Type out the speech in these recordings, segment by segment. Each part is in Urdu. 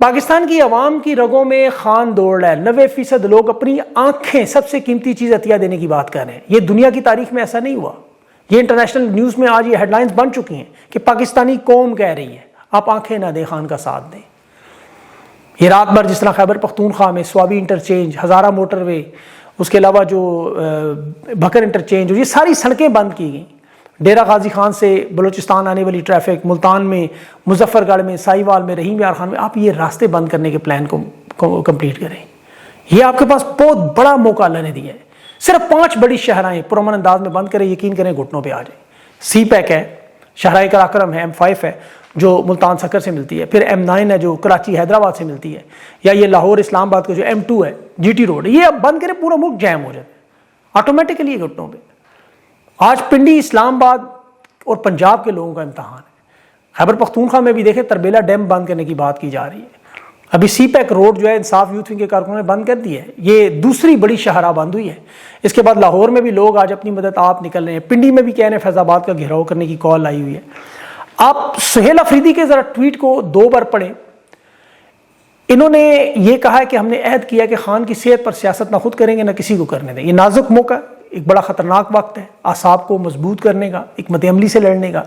پاکستان کی عوام کی رگوں میں خان دوڑ رہا ہے. 90% لوگ اپنی آنکھیں سب سے قیمتی چیز عطیہ دینے کی بات کر رہے ہیں. یہ دنیا کی تاریخ میں ایسا نہیں ہوا. یہ انٹرنیشنل نیوز میں آج یہ ہیڈ لائنز بن چکی ہیں کہ پاکستانی قوم کہہ رہی ہے آپ آنکھیں نہ دیں، خان کا ساتھ دیں. یہ رات بھر جس طرح خیبر پختونخوا میں سوابی انٹرچینج، ہزارہ موٹر وے، اس کے علاوہ جو بھکر انٹرچینج، یہ ساری سڑکیں بند کی گئیں. ڈیرہ غازی خان سے بلوچستان آنے والی ٹریفک، ملتان میں، مظفر گڑھ میں، سائی وال میں، رحیم یار خان میں، آپ یہ راستے بند کرنے کے پلان کو کمپلیٹ کریں. یہ آپ کے پاس بہت بڑا موقع اللہ نے دیا ہے. صرف 5 بڑی شاہراہیں پرامن انداز میں بند کریں، یقین کریں گھٹنوں پہ آ جائیں. سی پیک ہے، شاہراہ کراکرم ہے، M5 ہے جو ملتان سکر سے ملتی ہے، پھر M9 ہے جو کراچی حیدرآباد سے ملتی ہے، یا یہ لاہور اسلام آباد کا جو M2 ہے GT روڈ. یہ اب بند کریں، پورا ملک جیم ہو جائے آٹومیٹکلی یہ گھٹنوں پہ. آج پنڈی، اسلام آباد اور پنجاب کے لوگوں کا امتحان ہے. خیبر پختونخوا میں بھی دیکھیں تربیلا ڈیم بند کرنے کی بات کی جا رہی ہے. ابھی سی پیک روڈ جو ہے انصاف یوتھ ونگ کے کارکنوں نے بند کر دی ہے. یہ دوسری بڑی شاہراہ بند ہوئی ہے. اس کے بعد لاہور میں بھی لوگ آج اپنی مدد آپ نکل رہے ہیں. پنڈی میں بھی کہہ رہے ہیں فیض آباد کا گھیراؤ کرنے کی کال آئی ہوئی ہے. آپ سہیل افریدی کے ذرا ٹویٹ کو 2 بار پڑھیں. انہوں نے یہ کہا ہے کہ ہم نے عہد کیا کہ خان کی صحت پر سیاست نہ خود کریں گے نہ کسی کو کرنے دیں. یہ نازک موقع ہے، ایک بڑا خطرناک وقت ہے اعصاب کو مضبوط کرنے کا، حکمت عملی سے لڑنے کا.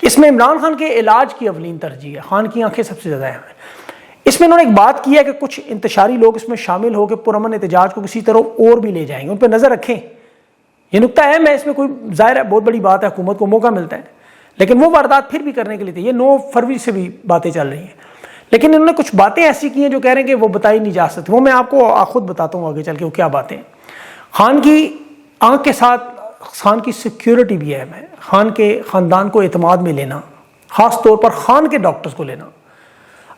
اس میں عمران خان کے علاج کی اولین ترجیح ہے. خان کی آنکھیں سب سے زیادہ اہم ہیں. اس میں انہوں نے ایک بات کی ہے کہ کچھ انتشاری لوگ اس میں شامل ہو کے پرامن احتجاج کو کسی طرح اور بھی لے جائیں گے، ان پہ نظر رکھیں. یہ نقطہ اہم ہے. اس میں کوئی ظاہر ہے بہت بڑی بات ہے، حکومت کو موقع ملتا ہے، لیکن وہ واردات پھر بھی کرنے کے لیے تھے. یہ 9 فروری سے بھی باتیں چل رہی ہیں، لیکن انہوں نے کچھ باتیں ایسی کی ہیں جو کہہ رہے ہیں کہ وہ بتائی نہیں جا سکتی. وہ میں آپ کو خود بتاتا ہوں آگے چل کے وہ کیا باتیں. خان کی آنکھ کے ساتھ خان کی سیکیورٹی بھی اہم ہے. خان کے خاندان کو اعتماد میں لینا، خاص طور پر خان کے ڈاکٹرز کو لینا.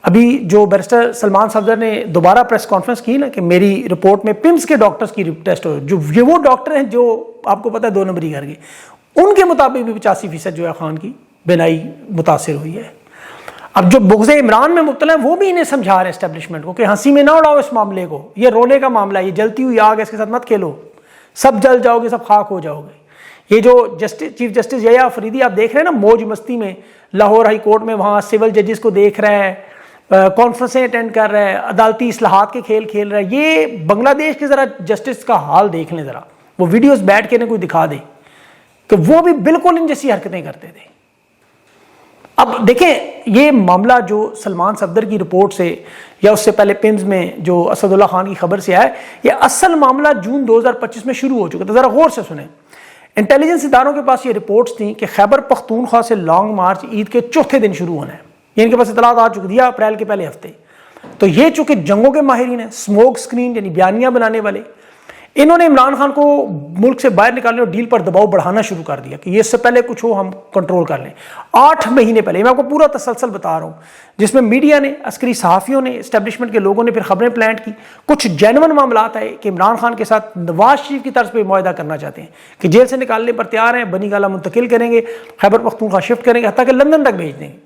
ابھی جو بیرسٹر سلمان صفدر نے دوبارہ پریس کانفرنس کی نا کہ میری رپورٹ میں پمس کے ڈاکٹرز کی ٹیسٹ ہو، جو یہ وہ ڈاکٹر ہیں جو آپ کو پتہ ہے 2 نمبری کر گئے، ان کے مطابق بھی 85% جو ہے خان کی بینائی متاثر ہوئی ہے. اب جو بغض عمران میں مبتلا ہیں وہ بھی انہیں سمجھا رہے ہیں اسٹیبلشمنٹ کو کہ ہنسی میں نہ اڑاؤ اس معاملے کو، یہ رونے کا معاملہ ہے، یہ جلتی ہوئی آگ ہے، اس کے ساتھ مت کھیلو، سب جل جاؤ گے، سب خاک ہو جاؤ گے. یہ جو چیف جسٹس یحییٰ افریدی آپ دیکھ رہے ہیں نا موج مستی میں لاہور ہائی کورٹ میں، وہاں سول ججز کو دیکھ رہا ہے، کانفرنسیں اٹینڈ کر رہا ہے، عدالتی اصلاحات کے کھیل کھیل رہا ہے. یہ بنگلہ دیش کے ذرا جسٹس کا حال دیکھ لیں ذرا، وہ ویڈیوز بیٹھ کے انہیں کوئی دکھا دے کہ وہ بھی بالکل ان جیسی حرکتیں کرتے تھے. اب دیکھیں یہ معاملہ جو سلمان صفدر کی رپورٹ سے یا اس سے پہلے پمز میں جو اسد اللہ خان کی خبر سے آیا ہے، یہ اصل معاملہ جون 2025 میں شروع ہو چکا تھا. ذرا غور سے سنیں. انٹیلیجنس اداروں کے پاس یہ رپورٹس تھیں کہ خیبر پختونخوا سے لانگ مارچ عید کے 4تھے دن شروع ہونا ہے. یہ ان کے پاس اطلاعات آ چکی تھی اپریل کے پہلے ہفتے. تو یہ چونکہ جنگوں کے ماہرین ہیں، اسموک اسکرین یعنی بیانیاں بنانے والے، انہوں نے عمران خان کو ملک سے باہر نکالنے اور ڈیل پر دباؤ بڑھانا شروع کر دیا کہ یہ اس سے پہلے کچھ ہو ہم کنٹرول کر لیں. 8 مہینے پہلے، میں آپ کو پورا تسلسل بتا رہا ہوں، جس میں میڈیا نے، عسکری صحافیوں نے، اسٹیبلشمنٹ کے لوگوں نے پھر خبریں پلانٹ کی. کچھ جینون معاملات آئے کہ عمران خان کے ساتھ نواز شریف کی طرز پہ معاہدہ کرنا چاہتے ہیں کہ جیل سے نکالنے پر تیار ہیں، بنی گالہ منتقل کریں گے، خیبر پختونخوا شفٹ کریں گے، حتیٰ کہ لندن تک بھیج دیں گے.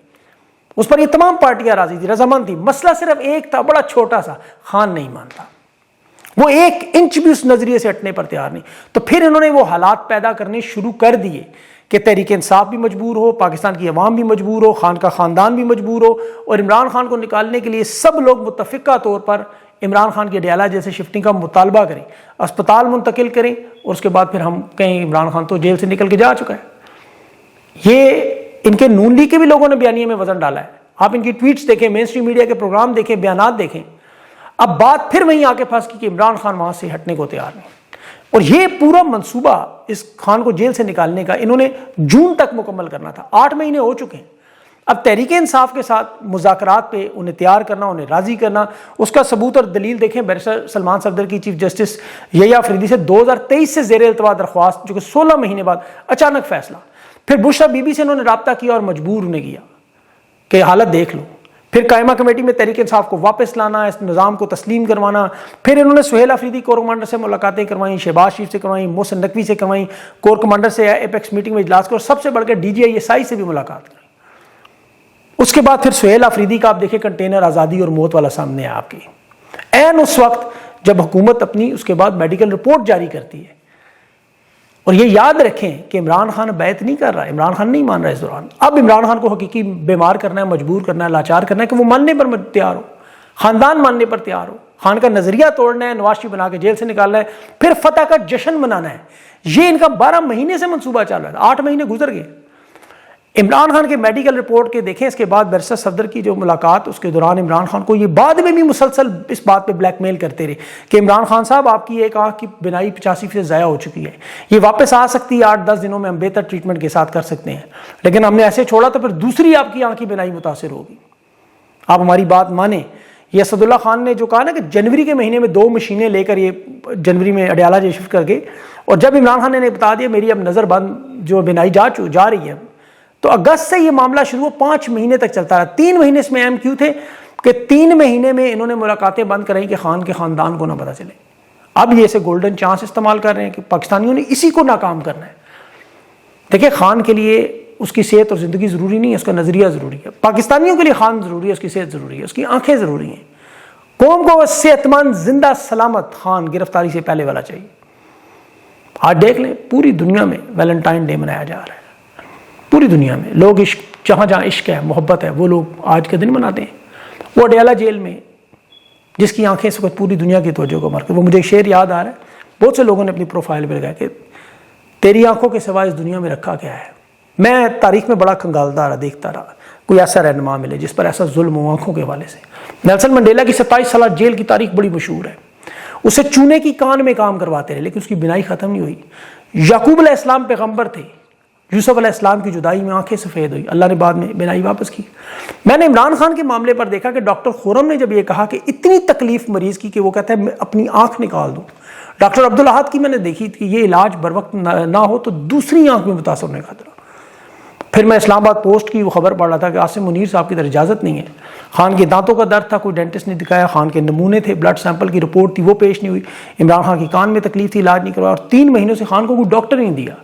اس پر یہ تمام پارٹیاں راضی تھی، رضامند تھی. مسئلہ صرف ایک تھا، بڑا چھوٹا سا، خان نہیں مانتا. وہ 1 انچ بھی اس نظریے سے ہٹنے پر تیار نہیں. تو پھر انہوں نے وہ حالات پیدا کرنے شروع کر دیے کہ تحریک انصاف بھی مجبور ہو، پاکستان کی عوام بھی مجبور ہو، خان کا خاندان بھی مجبور ہو، اور عمران خان کو نکالنے کے لیے سب لوگ متفقہ طور پر عمران خان کی ڈیالہ جیسے شفٹنگ کا مطالبہ کریں، اسپتال منتقل کریں، اور اس کے بعد پھر ہم کہیں عمران خان تو جیل سے نکل کے جا چکا ہے. یہ ان کے نون لیگ کے بھی لوگوں نے بیانیے میں وزن ڈالا ہے. آپ ان کی ٹویٹس دیکھیں، مین اسٹریم میڈیا کے پروگرام دیکھیں، بیانات دیکھیں. اب بات پھر وہیں آ کے پھنس کی کہ عمران خان وہاں سے ہٹنے کو تیار نہیں. اور یہ پورا منصوبہ اس خان کو جیل سے نکالنے کا انہوں نے جون تک مکمل کرنا تھا. 8 مہینے ہو چکے ہیں. اب تحریک انصاف کے ساتھ مذاکرات پہ انہیں تیار کرنا، انہیں راضی کرنا، اس کا ثبوت اور دلیل دیکھیں. بیرسٹر سلمان صفدر کی چیف جسٹس یحییٰ افریدی سے 2023 سے زیر التوا درخواست، جو کہ 16 مہینے بعد اچانک فیصلہ. پھر بشرا بی بی سے انہوں نے رابطہ کیا اور مجبور انہیں کیا کہ حالت دیکھ لو. پھر قائمہ کمیٹی میں تحریک انصاف کو واپس لانا، اس نظام کو تسلیم کروانا. پھر انہوں نے سہیل افریدی کور کمانڈر سے ملاقاتیں کروائیں، شہباز شریف سے کروائیں، محسن نقوی سے کروائیں، کور کمانڈر سے ایپیکس میٹنگ میں اجلاس کر، اور سب سے بڑھ کر DGI سے بھی ملاقات کریں. اس کے بعد پھر سہیل افریدی کا آپ دیکھیں کنٹینر آزادی اور موت والا سامنے ہے آپ کے عین اس وقت جب حکومت اپنی اس کے بعد میڈیکل رپورٹ جاری کرتی ہے. اور یہ یاد رکھیں کہ عمران خان بیعت نہیں کر رہا، عمران خان نہیں مان رہا اس دوران. اب عمران خان کو حقیقی بیمار کرنا ہے، مجبور کرنا ہے، لاچار کرنا ہے کہ وہ ماننے پر تیار ہو. خاندان ماننے پر تیار ہو، خان کا نظریہ توڑنا ہے، نواز شریف بنا کے جیل سے نکالنا ہے، پھر فتح کا جشن منانا ہے۔ یہ ان کا 12 مہینے سے منصوبہ چل رہا تھا، 8 مہینے گزر گئے۔ عمران خان کے میڈیکل رپورٹ کے دیکھیں، اس کے بعد بیرسٹر صفدر کی جو ملاقات، اس کے دوران عمران خان کو یہ بعد میں بھی مسلسل اس بات پہ بلیک میل کرتے رہے کہ عمران خان صاحب آپ کی ایک آنکھ کی بینائی 85% ضائع ہو چکی ہے، یہ واپس آ سکتی ہے، 8-10 دنوں میں ہم بہتر ٹریٹمنٹ کے ساتھ کر سکتے ہیں، لیکن ہم نے ایسے چھوڑا تو پھر دوسری آپ کی آنکھ کی بینائی متاثر ہوگی، آپ ہماری بات مانیں۔ یہ اسد اللہ خان نے جو کہا نا کہ جنوری کے مہینے میں 2 مشینیں لے کر یہ جنوری میں اڈیالہ جے شفٹ کر گئے، اور جب عمران خان نے بتا دیا میری اب نظر بند جو بینائی جا رہی ہے، تو اگست سے یہ معاملہ شروع ہوا، 5 مہینے تک چلتا رہا۔ 3 مہینے اس میں اہم کیوں تھے کہ 3 مہینے میں انہوں نے ملاقاتیں بند کرائی کہ خان کے خاندان کو نہ پتہ چلے۔ اب یہ اسے گولڈن چانس استعمال کر رہے ہیں کہ پاکستانیوں نے اسی کو ناکام کرنا ہے۔ دیکھیں، خان کے لیے اس کی صحت اور زندگی ضروری نہیں ہے، اس کا نظریہ ضروری ہے۔ پاکستانیوں کے لیے خان ضروری ہے، اس کی صحت ضروری ہے، اس کی آنکھیں ضروری ہیں۔ قوم کو صحت مند، زندہ سلامت خان گرفتاری سے پہلے والا چاہیے۔ آج دیکھ لیں پوری دنیا میں ویلنٹائن ڈے منایا جا رہا ہے، پوری دنیا میں لوگ عشق، جہاں جہاں عشق ہے، محبت ہے، وہ لوگ آج کے دن مناتے ہیں۔ وہ اڈیالہ جیل میں جس کی آنکھیں اس وقت پوری دنیا کی توجہ کو مرکز، وہ مجھے ایک شعر یاد آ رہا ہے، بہت سے لوگوں نے اپنی پروفائل پہ لگایا کہ تیری آنکھوں کے سوا اس دنیا میں رکھا کیا ہے۔ میں تاریخ میں بڑا کنگالتا رہا، دیکھتا رہا کوئی ایسا رہنما ملے جس پر ایسا ظلم ہو آنکھوں کے حوالے سے۔ نیلسن منڈیلا کی 27 سالہ جیل کی تاریخ بڑی مشہور ہے، اسے چونے کی کان میں کام کرواتے رہے لیکن اس کی بینائی ختم نہیں ہوئی۔ یعقوب علیہ السلام پیغمبر تھے، یوسف علیہ السلام کی جدائی میں آنکھیں سفید ہوئی، اللہ نے بعد میں بینائی واپس کی۔ میں نے عمران خان کے معاملے پر دیکھا کہ ڈاکٹر خرم نے جب یہ کہا کہ اتنی تکلیف مریض کی کہ وہ کہتا ہے میں اپنی آنکھ نکال دوں، ڈاکٹر عبدالاحد کی میں نے دیکھی کہ یہ علاج بر وقت نہ ہو تو دوسری آنکھ میں متاثر ہونے کا خطرہ۔ پھر میں اسلام آباد پوسٹ کی وہ خبر پڑھ رہا تھا کہ عاصم منیر صاحب کی طرف اجازت نہیں ہے، خان کے دانتوں کا درد تھا، کوئی ڈینٹسٹ نے دکھایا، خان کے نمونے تھے، بلڈ سیمپل کی رپورٹ تھی وہ پیش نہیں ہوئی، عمران خان کی کان میں تکلیف تھی، علاج نہیں کروایا، اور 3 مہینوں سے خان کو کوئی ڈاکٹر نہیں دیا۔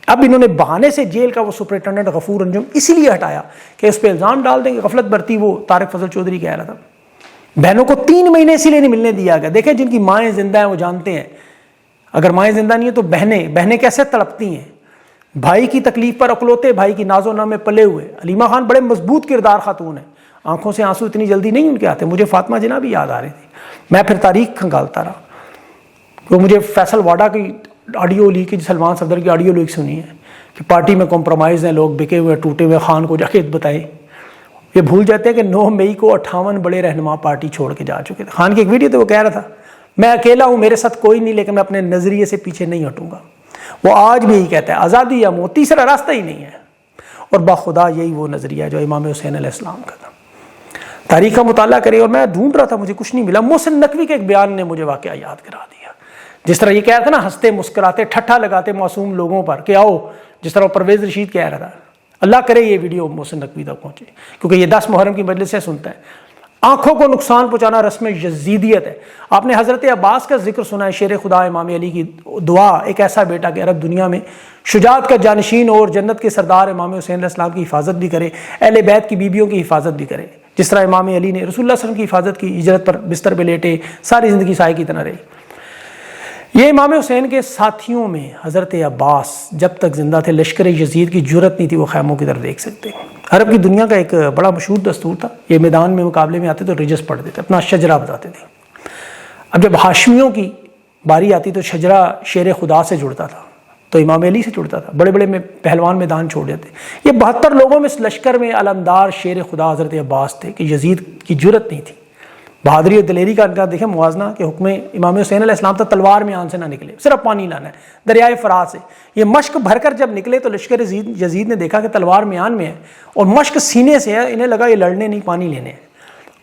اب انہوں نے بہانے سے جیل کا وہ سپرنٹینڈنٹ غفور انجم اسی لیے ہٹایا کہ اس پہ الزام ڈال دیں گے غفلت برتی، وہ طارق فضل چودھری کہہ رہا تھا۔ بہنوں کو 3 مہینے اسی لیے نہیں ملنے دیا گیا۔ دیکھیں جن کی مائیں زندہ ہیں وہ جانتے ہیں، اگر مائیں زندہ نہیں ہیں تو بہنیں کیسے تڑپتی ہیں۔ بھائی کی تکلیف پر اکلوتے بھائی کی ناز و نام میں پلے ہوئے علیمہ خان بڑے مضبوط کردار خاتون ہیں، آنکھوں سے آنسو اتنی جلدی نہیں ان کے آتے۔ مجھے فاطمہ جناح بھی یاد آ رہی تھی، میں پھر تاریخ کھنگالتا رہا، وہ مجھے فیصل واڈا کی آڈیو لیک کی، سلمان صفدر کی آڈیو لیک سنی ہے کہ پارٹی میں کمپرومائز ہیں، لوگ بکے ہوئے ٹوٹے ہوئے، خان کو جا کے بتائیں۔ یہ بھول جاتے ہیں کہ 9 مئی کو 58 بڑے رہنما پارٹی چھوڑ کے جا چکے تھے۔ خان کی ایک ویڈیو تو وہ کہہ رہا تھا میں اکیلا ہوں، میرے ساتھ کوئی نہیں، لیکن میں اپنے نظریے سے پیچھے نہیں ہٹوں گا۔ وہ آج بھی یہی کہتا ہے آزادی یا موت، تیسرا راستہ ہی نہیں ہے، اور باخدا یہی وہ نظریہ جو امام حسین علیہ السلام کا تھا۔ تاریخ کا مطالعہ کرے، اور میں ڈھونڈ رہا تھا مجھے کچھ نہیں ملا، محسن نقوی کے ایک بیان نے مجھے واقعہ یاد کرا دیا، جس طرح یہ کہہ رہا تھا نا ہنستے مسکراتے ٹھٹھا لگاتے معصوم لوگوں پر کہ آؤ، جس طرح پرویز رشید کہہ رہا تھا۔ اللہ کرے یہ ویڈیو محسن نقوی تک پہنچے، کیونکہ یہ 10 محرم کی مجلس سے سنتا ہے۔ آنکھوں کو نقصان پہنچانا رسم یزیدیت ہے۔ آپ نے حضرت عباس کا ذکر سنا ہے، شیر خدا امام علی کی دعا، ایک ایسا بیٹا کہ عرب دنیا میں شجاعت کا جانشین اور جنت کے سردار امام حسین علیہ السلام کی حفاظت بھی کرے، اہل بیت کی بیویوں کی حفاظت بھی کرے، جس طرح امام علی نے رسول اللہ صلی اللہ علیہ وسلم کی حفاظت کی، ہجرت پر بستر پہ لیٹے، ساری زندگی سائے کی طرح رہی۔ یہ امام حسین کے ساتھیوں میں حضرت عباس جب تک زندہ تھے لشکر یزید کی جرت نہیں تھی وہ خیموں کی طرف دیکھ سکتے۔ عرب کی دنیا کا ایک بڑا مشہور دستور تھا، یہ میدان میں مقابلے میں آتے تو رجس پڑھتے تھے، اپنا شجرہ بتاتے تھے۔ اب جب ہاشمیوں کی باری آتی تو شجرہ شیر خدا سے جڑتا تھا، تو امام علی سے جڑتا تھا، بڑے بڑے میں پہلوان میدان چھوڑ دیتے۔ یہ 72 لوگوں میں اس لشکر میں علمدار شیر خدا حضرت عباس تھے کہ یزید کی جرت نہیں تھی۔ بہادری اور دلیری کا انکار دیکھیں، موازنہ کہ حکم امام حسین علیہ السلام تک تلوار میں آن سے نہ نکلے، صرف پانی لانا ہے دریائے فرات سے۔ یہ مشق بھر کر جب نکلے تو لشکر یزید نے دیکھا کہ تلوار میان میں ہے اور مشق سینے سے ہے، انہیں لگا یہ لڑنے نہیں پانی لینے ہیں۔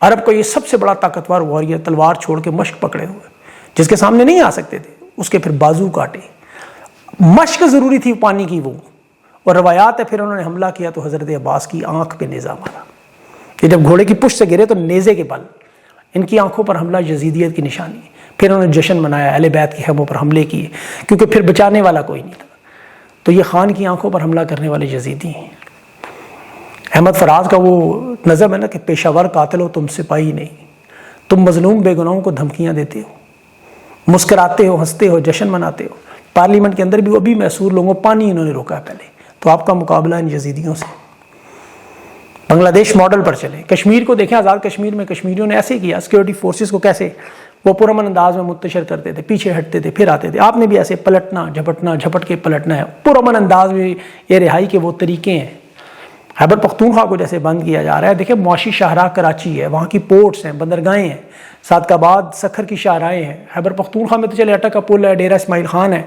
عرب کا یہ سب سے بڑا طاقتور واریر تلوار چھوڑ کے مشق پکڑے ہوئے، جس کے سامنے نہیں آ سکتے تھے، اس کے پھر بازو کاٹے۔ مشق ضروری تھی پانی کی وہ، اور روایات ہے پھر انہوں نے حملہ کیا تو حضرت عباس کی آنکھ پہ نیزہ مارا کہ جب گھوڑے کی پشت سے گرے تو نیزے کے بل ان کی آنکھوں پر حملہ یزیدیت کی نشانی۔ پھر انہوں نے جشن منایا، اہل بیت کے خیموں پر حملے کیے، کیونکہ پھر بچانے والا کوئی نہیں تھا۔ تو یہ خان کی آنکھوں پر حملہ کرنے والے یزیدی ہیں۔ احمد فراز کا وہ نظم ہے نا کہ پیشہ ور قاتل ہو تم سپاہی نہیں، تم مظلوم بے گناہوں کو دھمکیاں دیتے ہو، مسکراتے ہو، ہنستے ہو، جشن مناتے ہو۔ پارلیمنٹ کے اندر بھی وہ بھی محصور لوگوں پانی انہوں نے روکا ہے پہلے، تو آپ کا مقابلہ ان یزیدیوں سے۔ بنگلہ دیش ماڈل پر چلیں. کشمیر کو دیکھیں, آزاد کشمیر میں کشمیریوں نے ایسے کیا, سیکورٹی فورسز کو کیسے وہ پرامن انداز میں منتشر کرتے تھے, پیچھے ہٹتے تھے, پھر آتے تھے. آپ نے بھی ایسے پلٹنا جھپٹنا, جھپٹ کے پلٹنا ہے. پرامن انداز میں یہ رہائی کے وہ طریقے ہیں. خیبر پختونخوا کو جیسے بند کیا جا رہا ہے, دیکھیں معاشی شاہراہ کراچی ہے, وہاں کی پورٹس ہیں, بندرگاہیں ہیں, صادقآباد سکھر کی شاہراہیں ہیں. خیبر پختونخوا میں تو چلے اٹک کا پل ہے, ڈیرہ اسماعیل خان ہے,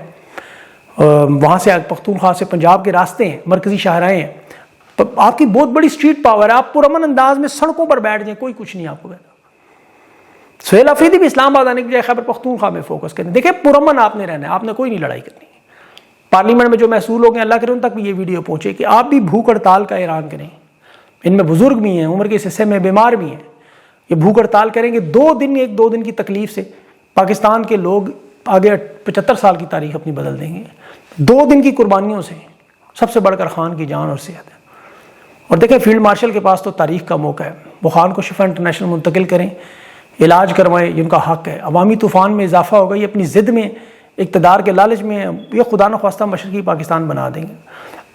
وہاں سے پختونخوا سے پنجاب کے راستے ہیں, مرکزی شاہراہیں ہیں. آپ کی بہت بڑی اسٹریٹ پاور ہے. آپ پرامن انداز میں سڑکوں پر بیٹھ جائیں, کوئی کچھ نہیں آپ کو کہتا. سہیل افریدی بھی اسلام آباد آنے کی بجائے خیبر پختونخوا میں فوکس کریں. دیکھیں پرامن آپ نے رہنا ہے, آپ نے کوئی نہیں لڑائی کرنی. پارلیمنٹ میں جو محصول ہو گئے, اللہ کرے ان تک بھی یہ ویڈیو پہنچے کہ آپ بھی بھوک ہڑتال کا اعلان کریں. ان میں بزرگ بھی ہیں, عمر کے اس حصے میں بیمار بھی ہیں. یہ بھوک ہڑتال کریں گے 2 دن کی تکلیف سے پاکستان کے لوگ آگے 75 سال کی تاریخ اپنی بدل دیں گے. 2 دن کی قربانیوں سے سب سے بڑھ کر خان کی جان اور صحت ہے. اور دیکھیں فیلڈ مارشل کے پاس تو تاریخ کا موقع ہے, وہ خان کو شفا انٹرنیشنل منتقل کریں, علاج کروائیں, یہ ان کا حق ہے. عوامی طوفان میں اضافہ ہوگا, یہ اپنی ضد میں, اقتدار کے لالچ میں یہ خدا نخواستہ مشرقی پاکستان بنا دیں گے.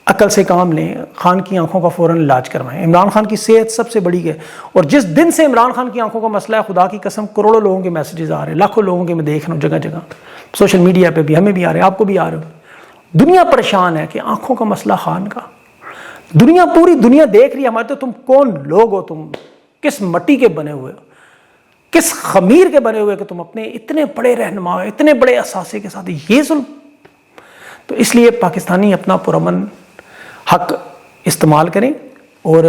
عقل سے کام لیں, خان کی آنکھوں کا فوراً علاج کروائیں. عمران خان کی صحت سب سے بڑی ہے, اور جس دن سے عمران خان کی آنکھوں کا مسئلہ ہے, خدا کی قسم کروڑوں لوگوں کے میسیجز آ رہے ہیں, لاکھوں لوگوں کے میں دیکھ رہا ہوں جگہ جگہ, سوشل میڈیا پہ بھی, ہمیں بھی آ رہے ہیں, آپ کو بھی آ رہے ہیں. دنیا پریشان ہے کہ آنکھوں کا مسئلہ خان کا. دنیا, پوری دنیا دیکھ رہی ہے ہمارے. تو تم کون لوگ ہو, تم کس مٹی کے بنے ہوئے ہو, کس خمیر کے بنے ہوئے کہ تم اپنے اتنے بڑے رہنما, اتنے بڑے اثاثے کے ساتھ یہ ظلم. تو اس لیے پاکستانی اپنا پرامن حق استعمال کریں اور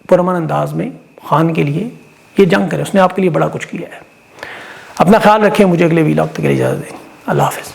پرامن انداز میں خان کے لیے یہ جنگ کریں. اس نے آپ کے لیے بڑا کچھ کیا ہے. اپنا خیال رکھیں, مجھے اگلے ویلاگ تک کے لیے اجازت دیں. اللہ حافظ.